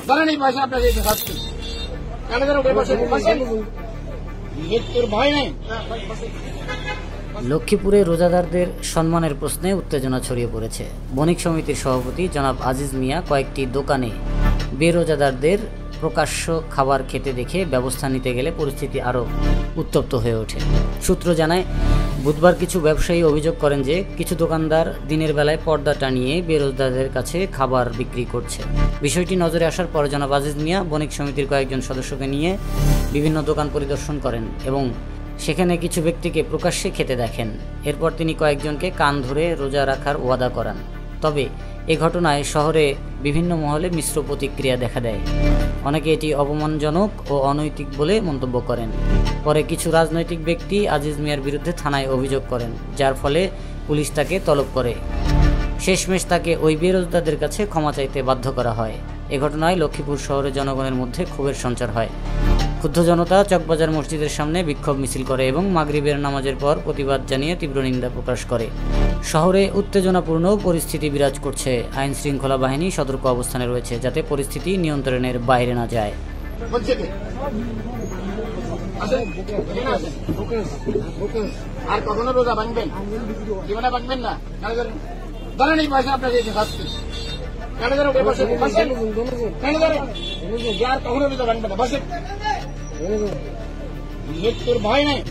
ধরেন এই পয়সা আপনার খাচ্ছি মৃত্যুর ভয় নেই। লক্ষ্মীপুরে রোজাদারদের সম্মানের প্রশ্নে উত্তেজনা ছড়িয়ে পড়েছে। বণিক সমিতির সভাপতি জনাব আজিজ মিয়া কয়েকটি দোকানে বেরোজাদারদের প্রকাশ্য খাবার খেতে দেখে ব্যবস্থা নিতে গেলে পরিস্থিতি আরও উত্তপ্ত হয়ে ওঠে। সূত্র জানায়, বুধবার কিছু ব্যবসায়ী অভিযোগ করেন যে কিছু দোকানদার দিনের বেলায় পর্দা টানিয়ে বেরোজদারদের কাছে খাবার বিক্রি করছে। বিষয়টি নজরে আসার পর জনাব আজিজ মিয়া বণিক সমিতির কয়েকজন সদস্যকে নিয়ে বিভিন্ন দোকান পরিদর্শন করেন এবং সেখানে কিছু ব্যক্তিকে প্রকাশ্যে খেতে দেখেন। এরপর তিনি কয়েকজনকে কান ধরে রোজা রাখার ওয়াদা করান। তবে এ ঘটনায় শহরে বিভিন্ন মহলে মিশ্র প্রতিক্রিয়া দেখা দেয়। অনেকে এটি অপমানজনক ও অনৈতিক বলে মন্তব্য করেন। পরে কিছু রাজনৈতিক ব্যক্তি আজিজ মিয়ার বিরুদ্ধে থানায় অভিযোগ করেন, যার ফলে পুলিশ তাকে তলব করে। শেষমেশ তাকে ওই বেরোজদারদের কাছে ক্ষমা চাইতে বাধ্য করা হয়। এ ঘটনায় লক্ষ্মীপুর শহরের জনগণের মধ্যে ক্ষোভের সঞ্চার হয়। ক্ষুব্ধ জনতা চকবাজার মসজিদের সামনে বিক্ষোভ মিছিল করে এবং মাগরিবের নামাজের পর প্রতিবাদ জানিয়ে তীব্র নিন্দা প্রকাশ করে। শহরে উত্তেজনাপূর্ণ পরিস্থিতি বিরাজ করছে। আইন শৃঙ্খলা বাহিনী সতর্ক অবস্থানে রয়েছে যাতে পরিস্থিতি নিয়ন্ত্রণের বাইরে না যায়। আর কখনো রোজা ভাঙবেন, জীবনে ভাঙবেন না। ধরেন এই পয়সা আপনার খাচ্ছি আর কখনো রোজা ভাঙবেন না। বসে মৃত্যুর ভয় নেই।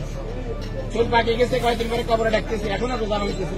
চুল পাকিয়ে গেছে, কয়েকদিন পরে কবরে ডাকতেছি, এখনো রোজা ভাঙতেছি।